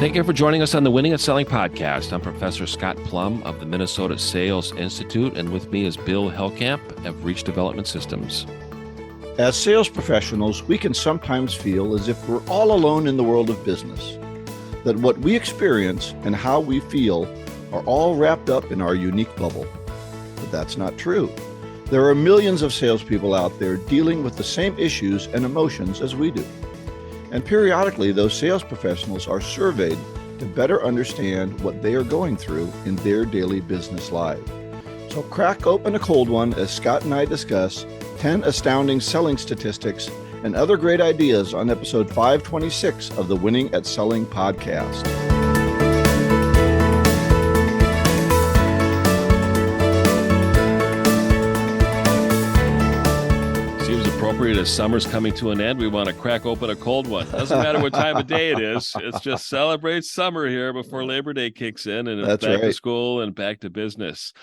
Thank you for joining us on the Winning at Selling podcast. I'm Professor Scott Plum of the Minnesota Sales Institute, and with me is Bill Hellkamp of Reach Development Systems. As sales professionals, we can sometimes feel as if we're all alone in the world of business, that what we experience and how we feel are all wrapped up in our unique bubble. But that's not true. There are millions of salespeople out there dealing with the same issues and emotions as we do. And periodically, those sales professionals are surveyed to better understand what they are going through in their daily business life. So crack open a cold one as Scott and I discuss 10 astounding selling statistics and other great ideas on episode 526 of the Winning at Selling podcast. Appropriate as summer's coming to an end, we want to crack open a cold one. Doesn't matter what time of day it is. It's just celebrate summer here before Labor Day kicks in, and it's back to school and back to business.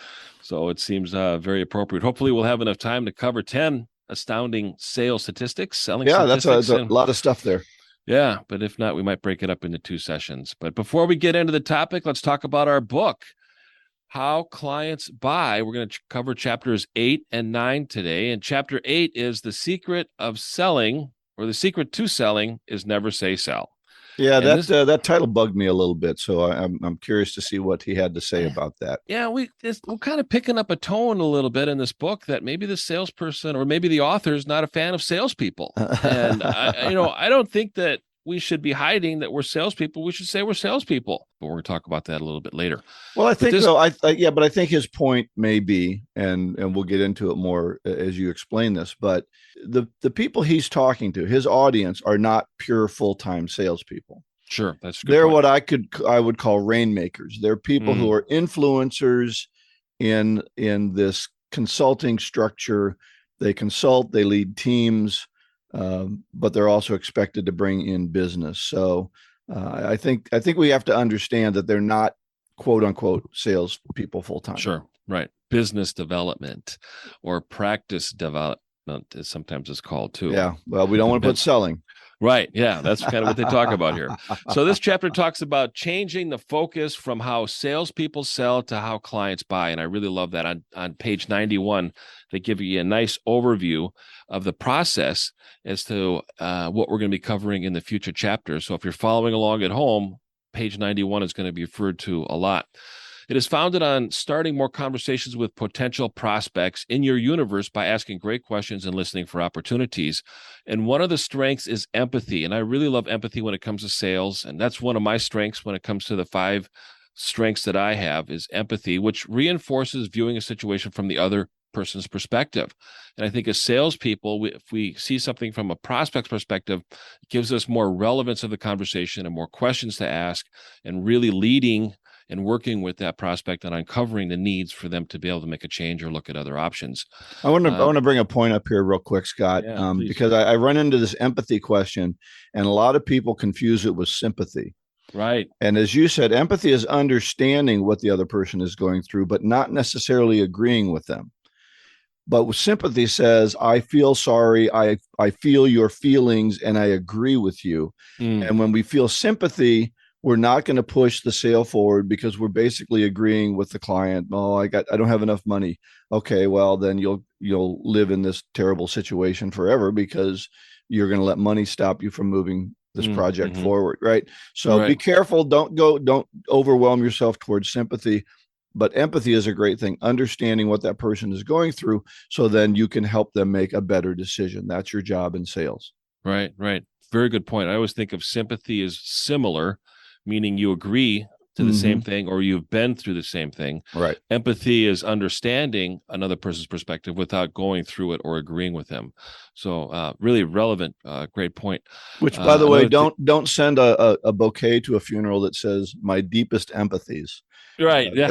So it seems very appropriate. Hopefully we'll have enough time to cover 10 astounding sales statistics, selling statistics. That's a lot of stuff there. Yeah, but if not, we might break it up into 2 sessions. But before we get into the topic, let's talk about our book, How Clients Buy. We're going to cover chapters 8 and 9 today. And chapter 8 is the secret of selling, or the secret to selling is never say sell. Yeah, that title bugged me a little bit. So I'm curious to see what he had to say about that. Yeah, we're kind of picking up a tone a little bit in this book that maybe the salesperson or maybe the author is not a fan of salespeople. And I don't think that we should be hiding that we're salespeople. We should say we're salespeople, but we're going to talk about that a little bit later. Well, I think but I think his point may be, and we'll get into it more as you explain this, but the people he's talking to, his audience, are not pure full-time salespeople. Sure, that's a good They're point. what I would call rainmakers. They're people who are influencers in this consulting structure. They consult, they lead teams. But they're also expected to bring in business. So I think we have to understand that they're not quote unquote sales people full time. Sure, right. Business development or practice development is sometimes it's called too. Yeah. Well, we don't want to put selling. Right. Yeah, that's kind of what they talk about here. So this chapter talks about changing the focus from how salespeople sell to how clients buy. And I really love that. On page 91, they give you a nice overview of the process as to what we're going to be covering in the future chapters. So if you're following along at home, page 91 is going to be referred to a lot. It is founded on starting more conversations with potential prospects in your universe by asking great questions and listening for opportunities. And one of the strengths is empathy. And I really love empathy when it comes to sales. And that's one of my strengths when it comes to the 5 strengths that I have is empathy, which reinforces viewing a situation from the other person's perspective. And I think as salespeople, if we see something from a prospect's perspective, it gives us more relevance of the conversation and more questions to ask, and really leading and working with that prospect and uncovering the needs for them to be able to make a change or look at other options. I want to bring a point up here real quick, Scott, because I run into this empathy question, and a lot of people confuse it with sympathy. Right. And as you said, empathy is understanding what the other person is going through, but not necessarily agreeing with them. But with sympathy says, I feel sorry, I feel your feelings, and I agree with you. And when we feel sympathy, we're not going to push the sale forward because we're basically agreeing with the client. Oh, I don't have enough money. Okay, well then you'll live in this terrible situation forever because you're going to let money stop you from moving this project forward, right? So Be careful. Don't overwhelm yourself towards sympathy. But empathy is a great thing. Understanding what that person is going through, so then you can help them make a better decision. That's your job in sales. Right. Very good point. I always think of sympathy as similar, meaning you agree to the same thing or you've been through the same thing. Right. Empathy is understanding another person's perspective without going through it or agreeing with them. So really relevant, great point. Which, by the way, don't send a bouquet to a funeral that says my deepest empathies. Right. Yeah.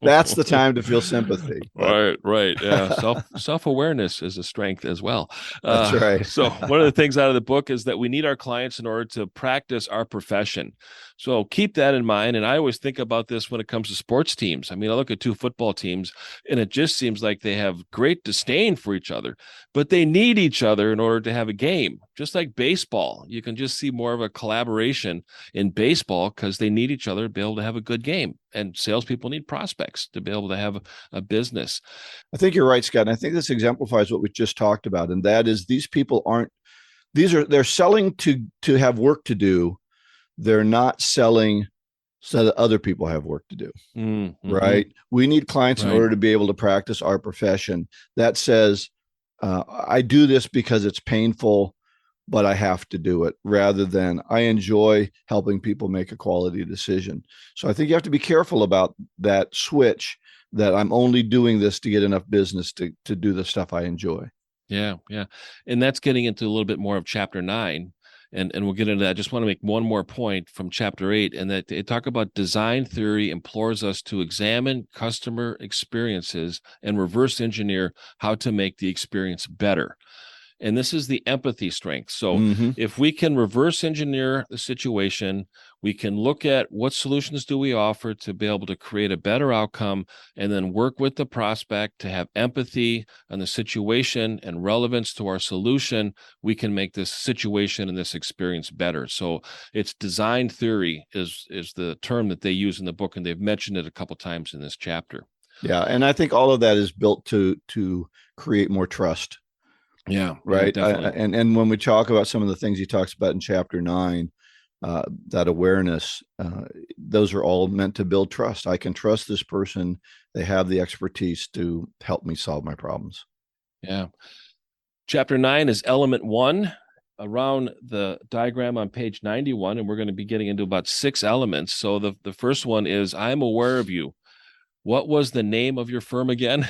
That's the time to feel sympathy. But Right. Yeah. Self-awareness is a strength as well. that's right. So one of the things out of the book is that we need our clients in order to practice our profession. So keep that in mind. And I always think about this when it comes to sports teams. I mean, I look at two football teams and it just seems like they have great disdain for each other, but they need each other in order to have a game. Just like baseball, you can just see more of a collaboration in baseball because they need each other to be able to have a good game. And salespeople need prospects to be able to have a business. I think you're right, Scott. And I think this exemplifies what we just talked about. And that is these people aren't, they're selling to have work to do. They're not selling so that other people have work to do. Mm-hmm. Right. We need clients in Right. order to be able to practice our profession. That says, I do this because it's painful, but I have to do it, rather than I enjoy helping people make a quality decision. So I think you have to be careful about that switch, that I'm only doing this to get enough business to do the stuff I enjoy. Yeah. And that's getting into a little bit more of chapter 9. And we'll get into that. I just want to make one more point from chapter 8, and that they talk about design theory implores us to examine customer experiences and reverse engineer how to make the experience better. And this is the empathy strength. So if we can reverse engineer the situation, we can look at what solutions do we offer to be able to create a better outcome, and then work with the prospect to have empathy on the situation and relevance to our solution. We can make this situation and this experience better. So it's design theory is the term that they use in the book, and they've mentioned it a couple of times in this chapter. Yeah. And I think all of that is built to create more trust. Yeah, right. definitely. And when we talk about some of the things he talks about in chapter 9, that awareness, those are all meant to build trust. I can trust this person. They have the expertise to help me solve my problems. Yeah. Chapter 9 is element 1 around the diagram on page 91. And we're going to be getting into about 6 elements. So the first one is, I'm aware of you. What was the name of your firm again?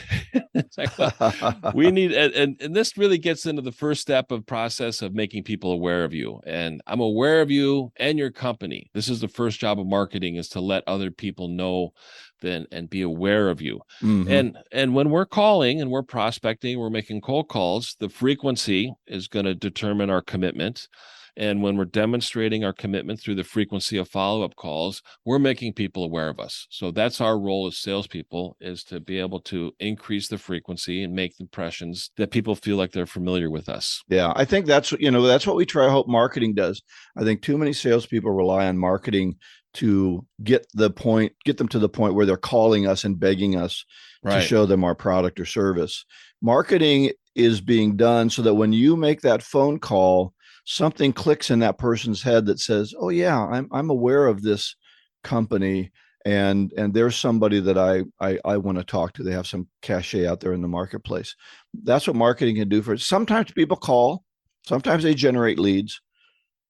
It's like, well, we need, and this really gets into the first step of process of making people aware of you. And I'm aware of you and your company. This is the first job of marketing, is to let other people know then and be aware of you. And when we're calling and we're prospecting, we're making cold calls, the frequency is going to determine our commitment. And when we're demonstrating our commitment through the frequency of follow-up calls, we're making people aware of us. So that's our role as salespeople, is to be able to increase the frequency and make impressions that people feel like they're familiar with us. Yeah, I think that's what we try. I hope marketing does. I think too many salespeople rely on marketing to get them to the point where they're calling us and begging us to show them our product or service. Marketing is being done so that when you make that phone call, something clicks in that person's head that says, "Oh yeah, I'm aware of this company, and there's somebody that I want to talk to. They have some cachet out there in the marketplace." That's what marketing can do for it. Sometimes people call, sometimes they generate leads,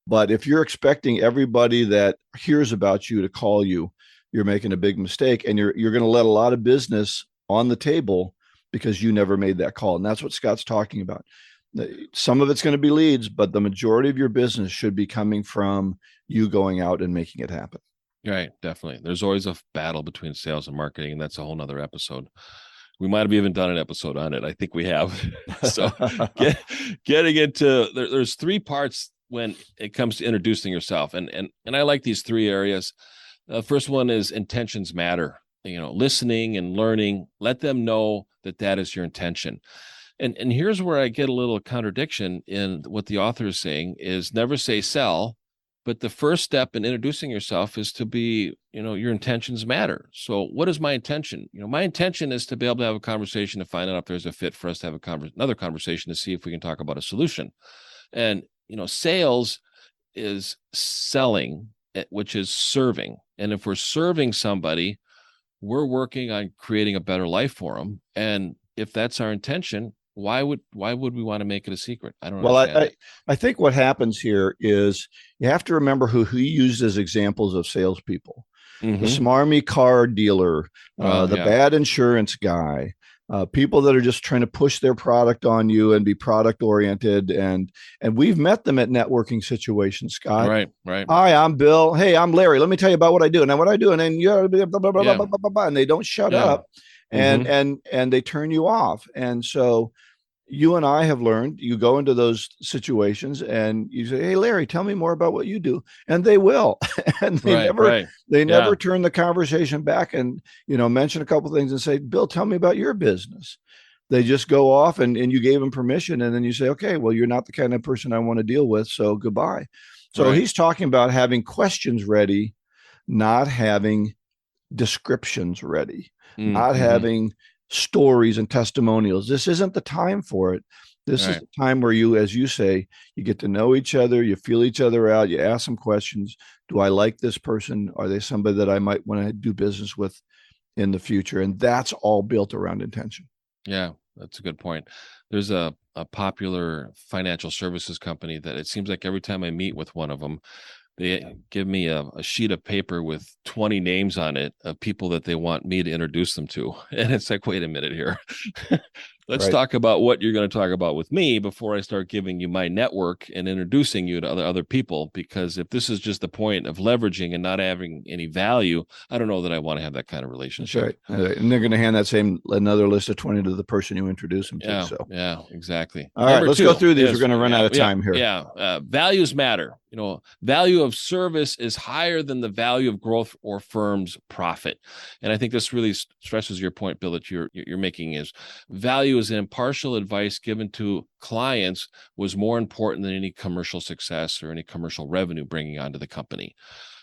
but if you're expecting everybody that hears about you to call you, you're making a big mistake, and you're going to let a lot of business on the table because you never made that call. And that's what Scott's talking about. Some of it's going to be leads, but the majority of your business should be coming from you going out and making it happen. Right, definitely. There's always a battle between sales and marketing, and that's a whole nother episode. We might have even done an episode on it. I think we have. So getting into there's 3 parts when it comes to introducing yourself. And I like these 3 areas. The first one is intentions matter. Listening and learning, let them know that is your intention. And here's where I get a little contradiction in what the author is saying, is never say sell, but the first step in introducing yourself is to be, your intentions matter. So what is my intention? My intention is to be able to have a conversation to find out if there's a fit for us to have another conversation to see if we can talk about a solution. And, sales is selling, which is serving. And if we're serving somebody, we're working on creating a better life for them. And if that's our intention, why would we want to make it a secret? I don't understand. I think what happens here is you have to remember who he used as examples of salespeople. The smarmy car dealer, bad insurance guy, People that are just trying to push their product on you and be product oriented. And we've met them at networking situations, Scott. Right, right. Hi, I'm Bill. Hey, I'm Larry. Let me tell you about what I do. And then what I do. And then you blah, blah, blah, blah, Yeah, blah, blah, blah, blah, and they don't shut yeah. up and they turn you off. And so you and I have learned, you go into those situations and you say, "Hey, Larry, tell me more about what you do." And they will. And Right, right. they Yeah, never turn the conversation back and, mention a couple of things and say, "Bill, tell me about your business." They just go off and you gave them permission. And then you say, "Okay, well, you're not the kind of person I want to deal with. So goodbye." So right. he's talking about having questions ready, not having descriptions ready, not Mm-hmm. having stories and testimonials. This isn't the time for it. This is Right. the time where you, as you say, you get to know each other, you feel each other out, you ask some questions. Do I like this person? Are they somebody that I might want to do business with in the future? And that's all built around intention. Yeah, that's a good point. There's a popular financial services company that it seems like every time I meet with one of them, they give me a sheet of paper with 20 names on it of people that they want me to introduce them to. And it's like, wait a minute here. Let's Right. talk about what you're going to talk about with me before I start giving you my network and introducing you to other people. Because if this is just the point of leveraging and not having any value, I don't know that I want to have that kind of That's relationship. right. And they're going to hand that same another list of 20 to the person you introduce them to. Yeah, So, yeah, exactly. all right, Number let's go two through these. We're is going to run out yeah, of yeah, time here. yeah. Values matter. Value of service is higher than the value of growth or firm's profit. And I think this really stresses your point, Bill, that you're making is value is impartial advice given to clients was more important than any commercial success or any commercial revenue bringing onto the company.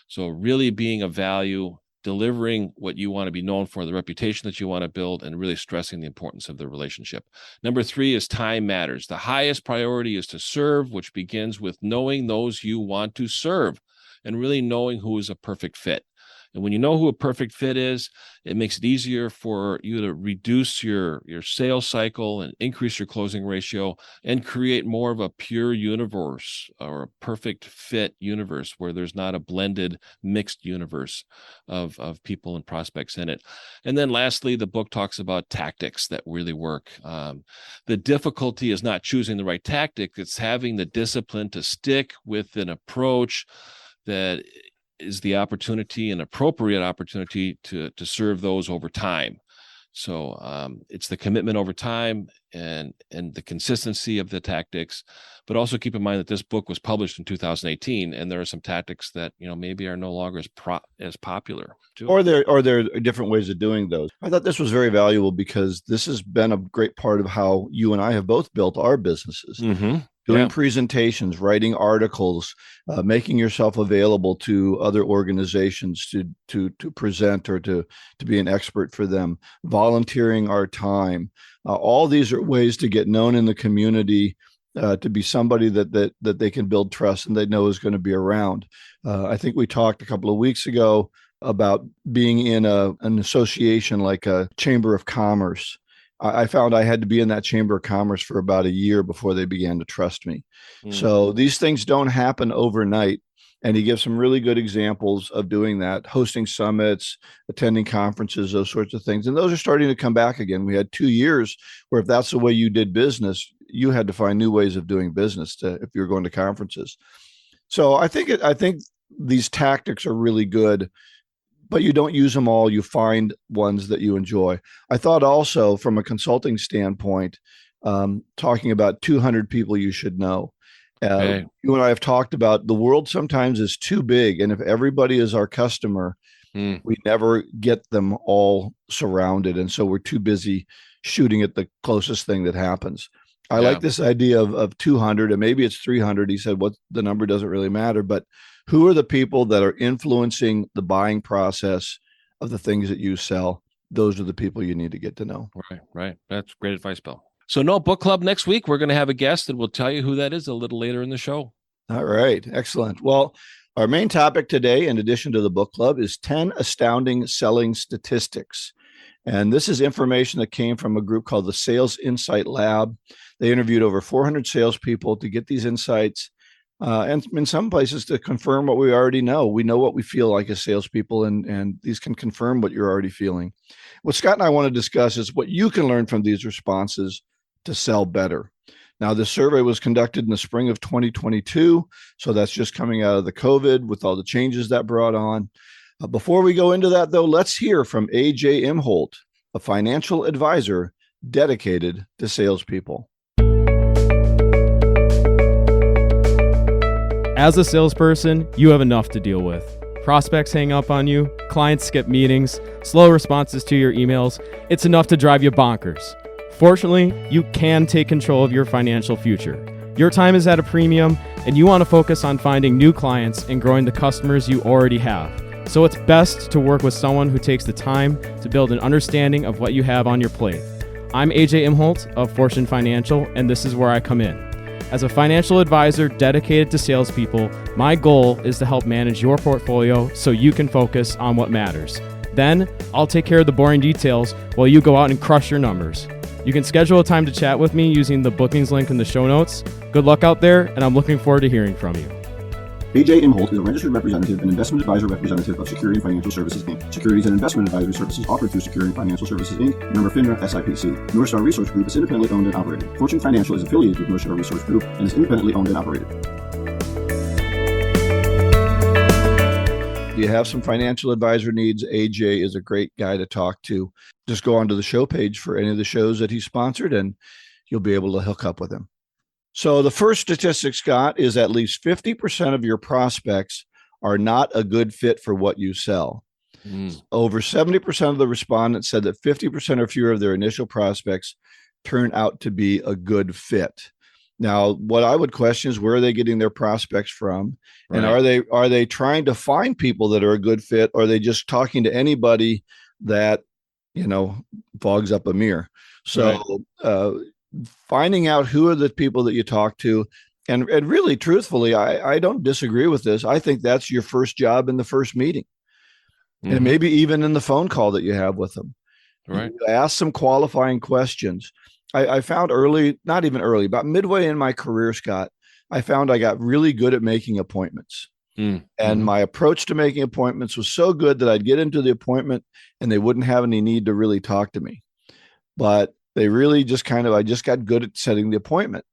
So really being of value, delivering what you want to be known for, the reputation that you want to build, and really stressing the importance of the relationship. Number three is time matters. The highest priority is to serve, which begins with knowing those you want to serve and really knowing who is a perfect fit. And when you know who a perfect fit is, it makes it easier for you to reduce your sales cycle and increase your closing ratio and create more of a pure universe or a perfect fit universe where there's not a blended, mixed universe of people and prospects in it. And then lastly, the book talks about tactics that really work. The difficulty is not choosing the right tactic, it's having the discipline to stick with an approach that is the opportunity, an appropriate opportunity to serve those over time. So it's the commitment over time and the consistency of the tactics, but also keep in mind that this book was published in 2018, and there are some tactics that maybe are no longer as popular too. Or there are different ways of doing those. I thought this was very valuable because this has been a great part of how you and I have both built our businesses. Mm-hmm. Doing Yeah. presentations, writing articles, making yourself available to other organizations to present or to be an expert for them, volunteering our time. All these are ways to get known in the community, to be somebody that they can build trust and they know is going to be around. I think we talked a couple of weeks ago about being in an association like a chamber of commerce. I found I had to be in that chamber of commerce for about a year before they began to trust me. So these things don't happen overnight. And he gives some really good examples of doing that, hosting summits, attending conferences, those sorts of things. And those are starting to come back again. We had 2 years where if that's the way you did business, you had to find new ways of doing business if you're going to conferences. So I think these tactics are really good, but you don't use them all. You find ones that you enjoy. I thought also from a consulting standpoint, talking about 200 people you should know. Okay. You and I have talked about the world sometimes is too big. And if everybody is our customer, we never get them all surrounded. And so we're too busy shooting at the closest thing that happens. I Yeah. like this idea of 200, and maybe it's 300. He said, what the number doesn't really matter, but who are the people that are influencing the buying process of the things that you sell? Those are the people you need to get to know. Right. Right. That's great advice, Bill. So no book club next week. We're going to have a guest and we'll tell you who that is a little later in the show. All right. Excellent. Well, our main topic today, in addition to the book club, is 10 astounding selling statistics. And this is information that came from a group called the Sales Insight Lab. They interviewed over 400 salespeople to get these insights. and in some places to confirm what we already know. We know what we feel like as salespeople, and these can confirm what you're already feeling. What Scott and I want to discuss is what you can learn from these responses to sell better. Now, this survey was conducted in the spring of 2022, so that's just coming out of the COVID with all the changes that brought on. Before we go into that, though, let's hear from AJ Imholt, a financial advisor dedicated to salespeople. As a salesperson, you have enough to deal with. Prospects hang up on you, clients skip meetings, slow responses to your emails. It's enough to drive you bonkers. Fortunately, you can take control of your financial future. Your time is at a premium, and you want to focus on finding new clients and growing the customers you already have. So it's best to work with someone who takes the time to build an understanding of what you have on your plate. I'm AJ Imholt of Fortune Financial, and this is where I come in. As a financial advisor dedicated to salespeople, my goal is to help manage your portfolio so you can focus on what matters. Then, I'll take care of the boring details while you go out and crush your numbers. You can schedule a time to chat with me using the bookings link in the show notes. Good luck out there, and I'm looking forward to hearing from you. AJ Imholt is a registered representative and investment advisor representative of Security and Financial Services, Inc. Securities and investment advisory services offered through Security and Financial Services, Inc., member FINRA SIPC. North Star Resource Group is independently owned and operated. Fortune Financial is affiliated with North Star Resource Group and is independently owned and operated. Do you have some financial advisor needs? AJ is a great guy to talk to. Just go onto the show page for any of the shows that he sponsored, and you'll be able to hook up with him. So the first statistic, Scott, is at least 50% of your prospects are not a good fit for what you sell. Over 70% of the respondents said that 50% or fewer of their initial prospects turn out to be a good fit. Now, what I would question is, where are they getting their prospects from? Right. And are they trying to find people that are a good fit, or are they just talking to anybody that, fogs up a mirror? So finding out who are the people that you talk to, and really truthfully, I don't disagree with this. I think that's your first job in the first meeting. And maybe even in the phone call that you have with them. Right. You ask some qualifying questions. I found about midway in my career, Scott, I found I got really good at making appointments. And my approach to making appointments was so good that I'd get into the appointment and they wouldn't have any need to really talk to me. But they really I just got good at setting the appointment.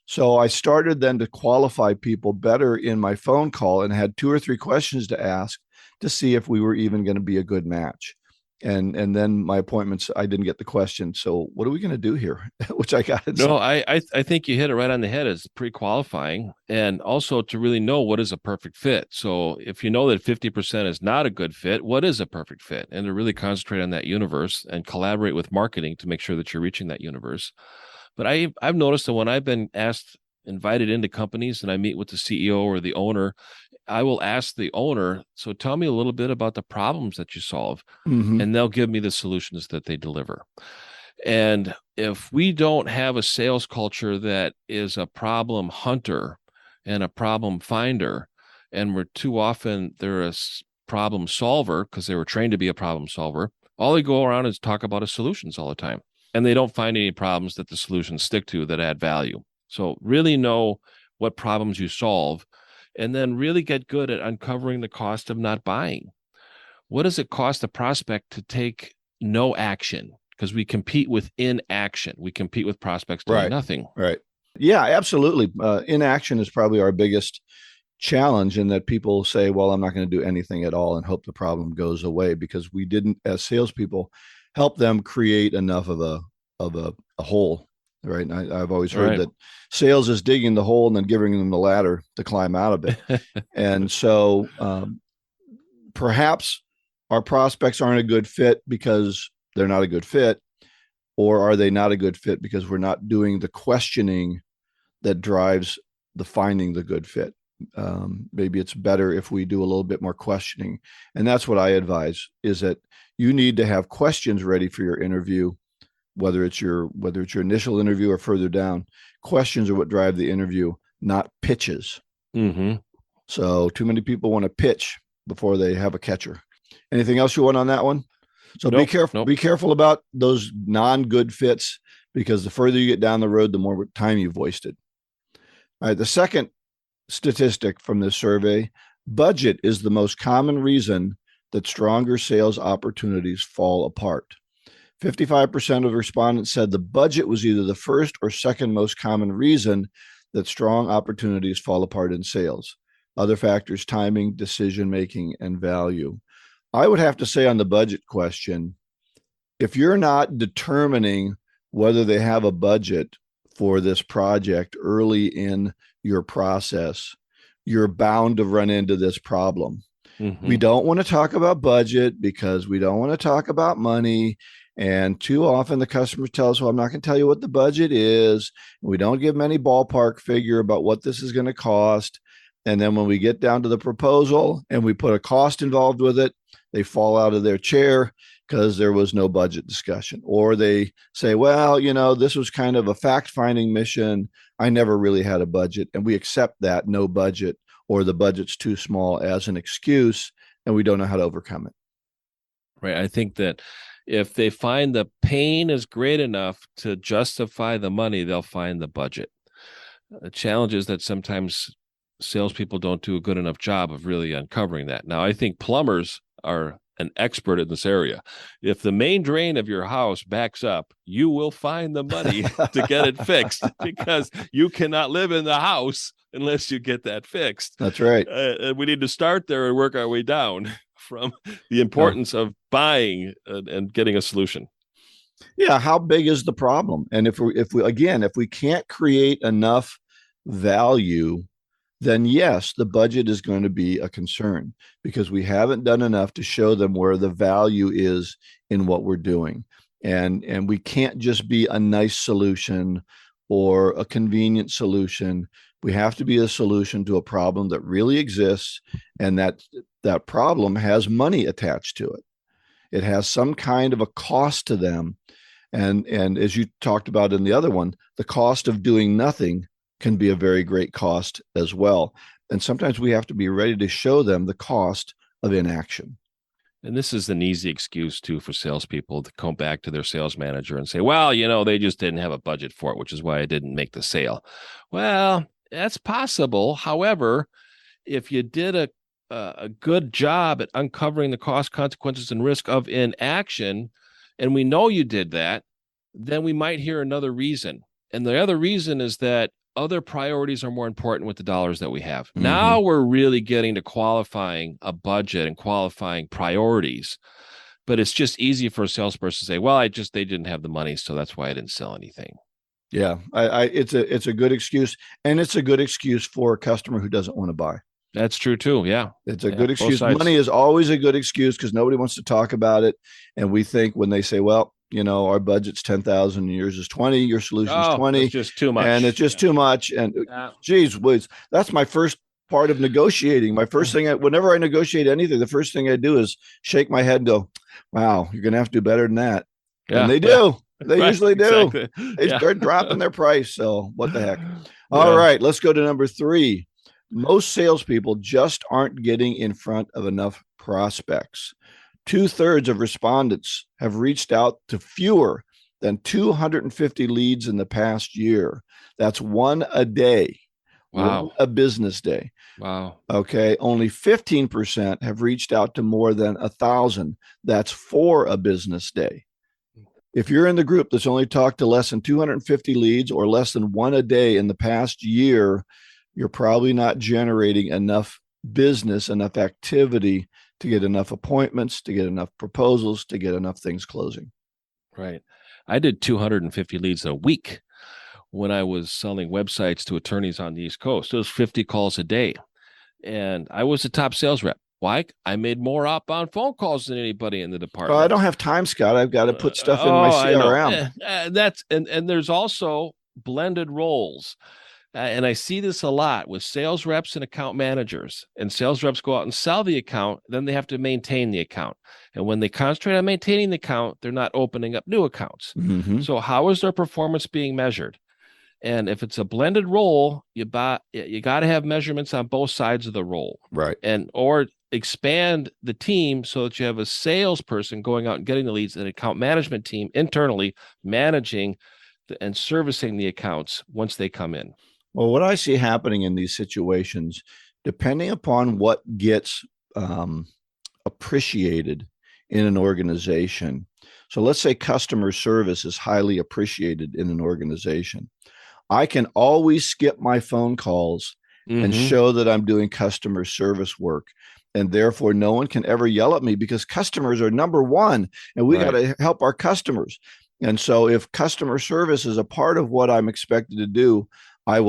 So I started then to qualify people better in my phone call and had 2 or 3 questions to ask to see if we were even going to be a good match. And then my appointments, I didn't get the question. So what are we going to do here? Which I got. No, I think you hit it right on the head as pre-qualifying, and also to really know what is a perfect fit. So if you know that 50% is not a good fit, what is a perfect fit? And to really concentrate on that universe and collaborate with marketing to make sure that you're reaching that universe. But I've noticed that when I've been invited into companies and I meet with the CEO or the owner, I will ask the owner, so tell me a little bit about the problems that you solve, and they'll give me the solutions that they deliver. And if we don't have a sales culture that is a problem hunter and a problem finder, and we're too often they're a problem solver because they were trained to be a problem solver, all they go around is talk about solutions all the time. And they don't find any problems that the solutions stick to that add value. So really know what problems you solve, and then really get good at uncovering the cost of not buying. What does it cost a prospect to take no action? Because we compete with inaction. We compete with prospects doing nothing. Right. Yeah, absolutely. Inaction is probably our biggest challenge, in that people say, well, I'm not going to do anything at all and hope the problem goes away, because we didn't, as salespeople, help them create enough of a hole. Right. And I've always heard that sales is digging the hole and then giving them the ladder to climb out of it. And so perhaps our prospects aren't a good fit because they're not a good fit, or are they not a good fit because we're not doing the questioning that drives the finding the good fit? Maybe it's better if we do a little bit more questioning. And that's what I advise, is that you need to have questions ready for your interview, whether it's your initial interview or further down. Questions are what drive the interview, not pitches. So too many people want to pitch before they have a catcher. Anything else you want on that one? So be careful. Be careful about those non-good fits, because the further you get down the road, the more time you've wasted. All right. The second statistic from this survey. Budget is the most common reason that stronger sales opportunities fall apart. 55% of respondents said the budget was either the first or second most common reason that strong opportunities fall apart in sales. Other factors: timing, decision-making, and value. I would have to say on the budget question, if you're not determining whether they have a budget for this project early in your process, you're bound to run into this problem. Mm-hmm. We don't want to talk about budget because we don't want to talk about money. And too often the customers tell us, well, I'm not going to tell you what the budget is. We don't give them any ballpark figure about what this is going to cost. And then when we get down to the proposal and we put a cost involved with it, they fall out of their chair because there was no budget discussion. Or they say, well, this was kind of a fact-finding mission. I never really had a budget. And we accept that no budget or the budget's too small as an excuse, and we don't know how to overcome it. Right. I think that if they find the pain is great enough to justify the money, they'll find the budget. The challenge is that sometimes salespeople don't do a good enough job of really uncovering that. Now, I think plumbers are an expert in this area. If the main drain of your house backs up, you will find the money to get it fixed, because you cannot live in the house unless you get that fixed. That's right. We need to start there and work our way down from the importance of buying and getting a solution. Yeah. How big is the problem? And if we can't create enough value, then yes, the budget is going to be a concern because we haven't done enough to show them where the value is in what we're doing. And we can't just be a nice solution or a convenient solution. We have to be a solution to a problem that really exists, and that problem has money attached to it. It has some kind of a cost to them. And as you talked about in the other one, the cost of doing nothing can be a very great cost as well. And sometimes we have to be ready to show them the cost of inaction. And this is an easy excuse, too, for salespeople to come back to their sales manager and say, well, they just didn't have a budget for it, which is why I didn't make the sale. Well, that's possible. However, if you did a good job at uncovering the cost, consequences, and risk of inaction, and we know you did that, then we might hear another reason. And the other reason is that other priorities are more important with the dollars that we have. Mm-hmm. Now we're really getting to qualifying a budget and qualifying priorities. But it's just easy for a salesperson to say, well, they didn't have the money, so that's why I didn't sell anything. Yeah, it's a good excuse, and it's a good excuse for a customer who doesn't want to buy. That's true too. Yeah, it's a good excuse. Money is always a good excuse because nobody wants to talk about it, and we think when they say, well, our budget's 10,000, yours is 20, your solution's 20. It's just too much. And it's just too much. And geez, that's my first part of negotiating. My first thing, whenever I negotiate anything, the first thing I do is shake my head and go, wow, you're going to have to do better than that. Yeah. And they do. They usually do. Exactly. They're dropping their price. So what the heck? All right, let's go to number 3. Most salespeople just aren't getting in front of enough prospects. 2/3 of respondents have reached out to fewer than 250 leads in the past year. That's one a day. Wow. A business day. Wow. Okay. Only 15% have reached out to more than 1,000. That's 4 a business day. If you're in the group that's only talked to less than 250 leads or less than 1 a day in the past year, you're probably not generating enough business, enough activity to get enough appointments, to get enough proposals, to get enough things closing. Right. I did 250 leads a week when I was selling websites to attorneys on the East Coast. It was 50 calls a day. And I was the top sales rep. Why? I made more outbound phone calls than anybody in the department. Well, I don't have time, Scott. I've got to put stuff in my CRM. And there's also blended roles. And I see this a lot with sales reps and account managers. And sales reps go out and sell the account, then they have to maintain the account. And when they concentrate on maintaining the account, they're not opening up new accounts. Mm-hmm. So how is their performance being measured? And if it's a blended role, you got to have measurements on both sides of the role. Right. Or expand the team so that you have a salesperson going out and getting the leads, and an account management team internally managing and servicing the accounts once they come in. Well, what I see happening in these situations, depending upon what gets appreciated in an organization. So let's say customer service is highly appreciated in an organization. I can always skip my phone calls and show that I'm doing customer service work. And therefore, no one can ever yell at me because customers are number one, and we got to help our customers. And so if customer service is a part of what I'm expected to do, I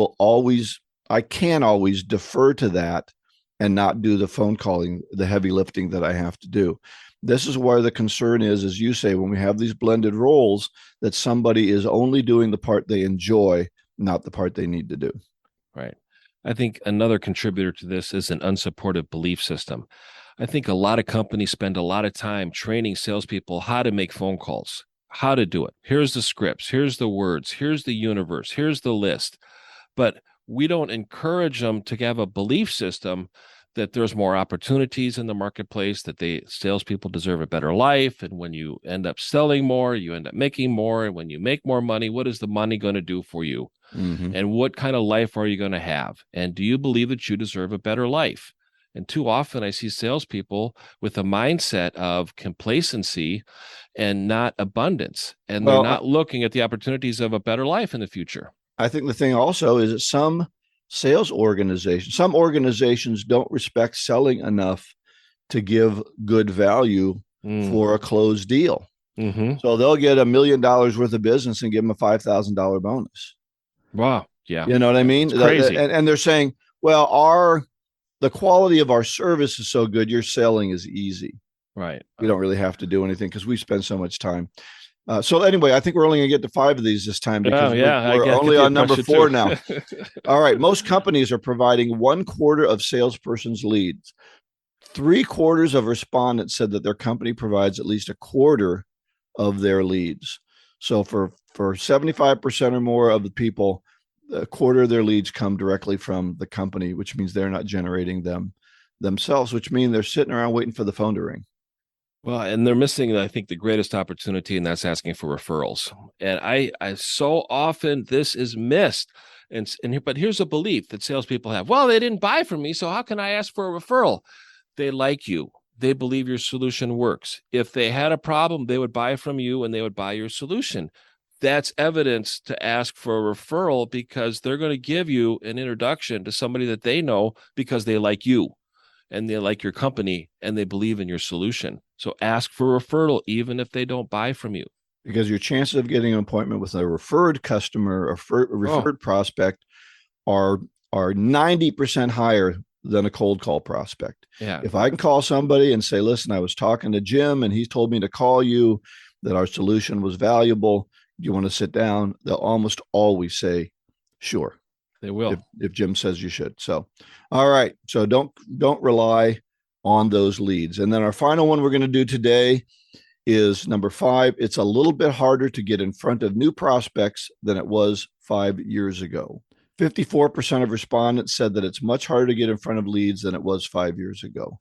can always defer to that and not do the phone calling, the heavy lifting that I have to do. This is where the concern is, as you say, when we have these blended roles, that somebody is only doing the part they enjoy, not the part they need to do. Right. I think another contributor to this is an unsupported belief system. I think a lot of companies spend a lot of time training salespeople how to make phone calls, how to do it. Here's the scripts, here's the words, here's the universe, here's the list. But we don't encourage them to have a belief system that there's more opportunities in the marketplace, that salespeople deserve a better life. And when you end up selling more, you end up making more. And when you make more money, what is the money going to do for you? And what kind of life are you going to have? And do you believe that you deserve a better life? And too often I see salespeople with a mindset of complacency and not abundance. And they're not looking at the opportunities of a better life in the future. I think the thing also is that some organizations don't respect selling enough to give good value for a closed deal. So they'll get $1 million worth of business and give them a $5,000 bonus. Wow. Yeah. You know what I mean? It's crazy. And they're saying, well, the quality of our service is so good, your selling is easy. Right. We don't really have to do anything because we spend so much time. So anyway, I think we're only going to get to 5 of these this time because we're only on number 4 now. All right. Most companies are providing 1/4 of salesperson's leads. 3/4 of respondents said that their company provides at least 1/4 of their leads. So for 75% or more of the people, 1/4 of their leads come directly from the company, which means they're not generating them themselves, which means they're sitting around waiting for the phone to ring. Well, and they're missing, I think, the greatest opportunity, and that's asking for referrals. And I so often this is missed. But here's a belief that salespeople have. Well, they didn't buy from me, so how can I ask for a referral? They like you. They believe your solution works. If they had a problem, they would buy from you and they would buy your solution. That's evidence to ask for a referral because they're going to give you an introduction to somebody that they know because they like you and they like your company and they believe in your solution. So ask for a referral, even if they don't buy from you. Because your chances of getting an appointment with a referred customer or referred prospect are 90% higher than a cold call prospect. Yeah. If I can call somebody and say, listen, I was talking to Jim and he told me to call you, that our solution was valuable. Do you want to sit down? They'll almost always say, sure. They will. If Jim says you should. So, all right. So don't rely on those leads. And then our final one we're going to do today is number 5. It's a little bit harder to get in front of new prospects than it was 5 years ago. 54% of respondents said that it's much harder to get in front of leads than it was 5 years ago.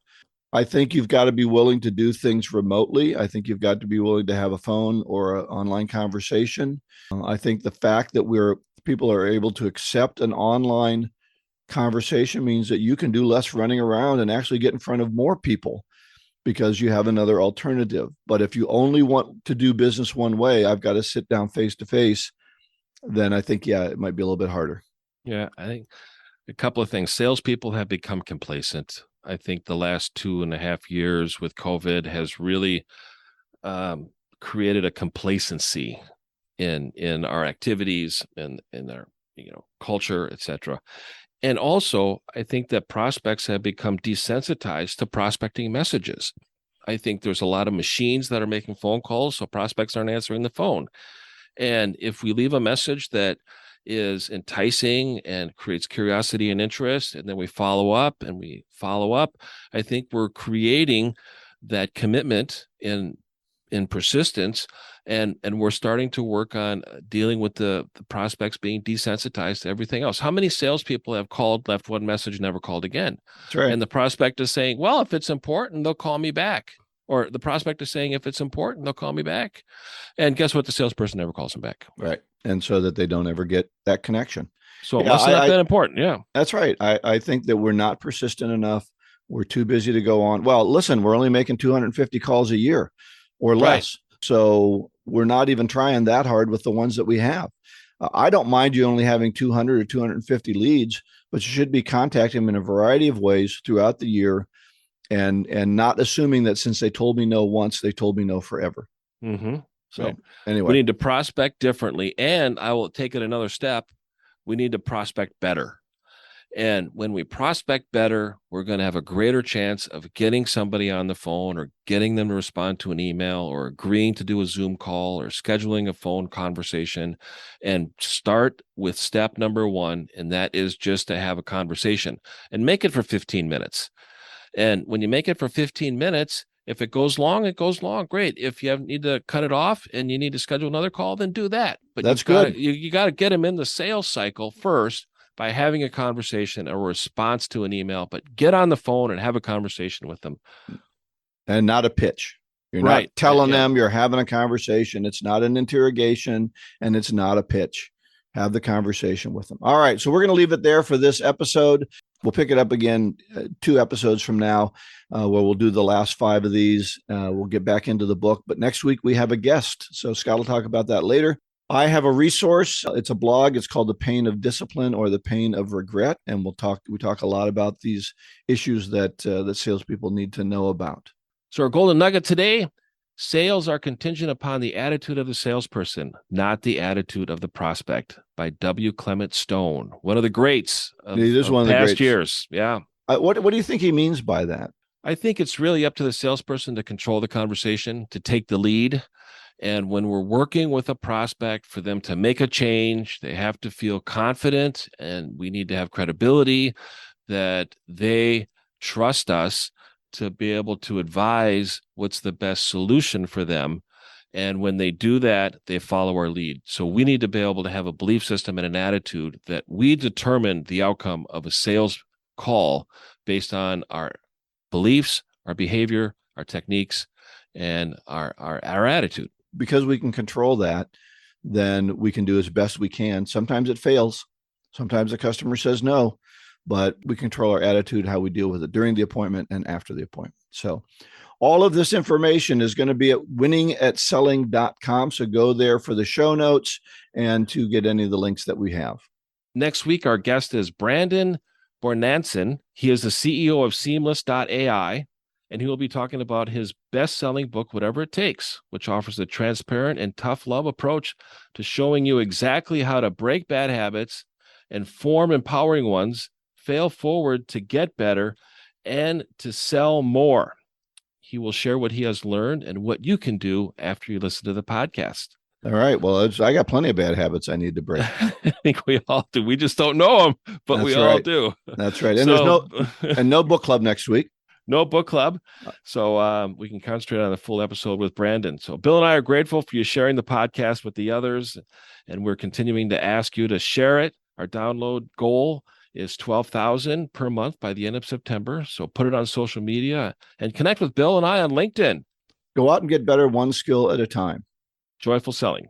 I think you've got to be willing to do things remotely. I think you've got to be willing to have a phone or an online conversation. I think the fact that people are able to accept an online conversation means that you can do less running around and actually get in front of more people because you have another alternative. But if you only want to do business one way, I've got to sit down face to face, then I think, it might be a little bit harder. Yeah, I think a couple of things. Salespeople have become complacent. I think the last 2.5 years with COVID has really created a complacency in our activities and in our culture, etc. And also, I think that prospects have become desensitized to prospecting messages. I think there's a lot of machines that are making phone calls, so prospects aren't answering the phone. And if we leave a message that is enticing and creates curiosity and interest, and then we follow up, I think we're creating that commitment in persistence, and we're starting to work on dealing with the prospects being desensitized to everything else. How many salespeople have called, left one message, never called again? That's right. And the prospect is saying, well, if it's important, they'll call me back. Or the prospect is saying, if it's important, they'll call me back. And guess what? The salesperson never calls them back. Right. And so that they don't ever get that connection. So it must have not been important. Yeah. That's right. I think that we're not persistent enough. We're too busy to go on. Well, listen, we're only making 250 calls a year or less. Right. So we're not even trying that hard with the ones that we have. I don't mind you only having 200 or 250 leads, but you should be contacting them in a variety of ways throughout the year, and not assuming that since they told me no once, they told me no forever. Mm-hmm. So right. Anyway, we need to prospect differently, and I will take it another step. We need to prospect better. And when we prospect better, we're going to have a greater chance of getting somebody on the phone, or getting them to respond to an email, or agreeing to do a Zoom call, or scheduling a phone conversation. And start with step number one, and that is just to have a conversation, and make it for 15 minutes. And when you make it for 15 minutes, if it goes long, it goes long. Great. If you need to cut it off and you need to schedule another call, then do that. But that's good. You got to get them in the sales cycle first by having a conversation or a response to an email. But get on the phone and have a conversation with them. And not a pitch. You're right. not telling them, you're having a conversation. It's not an interrogation, and it's not a pitch. Have the conversation with them. All right. So we're going to leave it there for this episode. We'll pick it up again 2 episodes from now, where we'll do the last 5 of these. We'll get back into the book. But next week we have a guest. So Scott will talk about that later. I have a resource. It's a blog. It's called The Pain of Discipline, or The Pain of Regret. And we talk a lot about these issues that salespeople need to know about. So our golden nugget today: sales are contingent upon the attitude of the salesperson, not the attitude of the prospect, by W. Clement Stone, one of the greats of past years. Yeah. What do you think he means by that? I think it's really up to the salesperson to control the conversation, to take the lead. And when we're working with a prospect, for them to make a change, they have to feel confident, and we need to have credibility that they trust us to be able to advise what's the best solution for them. And when they do that, they follow our lead. So we need to be able to have a belief system and an attitude that we determine the outcome of a sales call based on our beliefs, our behavior, our techniques, and our attitude. Because we can control that, then we can do as best we can. Sometimes it fails. Sometimes the customer says no, but we control our attitude, how we deal with it during the appointment and after the appointment. So all of this information is going to be at winningatselling.com. So go there for the show notes and to get any of the links that we have. Next week, our guest is Brandon Bornanson. He is the CEO of Seamless.ai, and he will be talking about his best-selling book, Whatever It Takes, which offers a transparent and tough love approach to showing you exactly how to break bad habits and form empowering ones, fail forward to get better, and to sell more. He will share what he has learned and what you can do after you listen to the podcast. All right. Well, I got plenty of bad habits I need to break. I think we all do. We just don't know them, but That's we right. all do. That's right. And there's no book club next week. No book club. So we can concentrate on the full episode with Brandon. So Bill and I are grateful for you sharing the podcast with the others, and we're continuing to ask you to share it. Our download goal is 12,000 per month by the end of September. So put it on social media and connect with Bill and I on LinkedIn. Go out and get better one skill at a time. Joyful selling.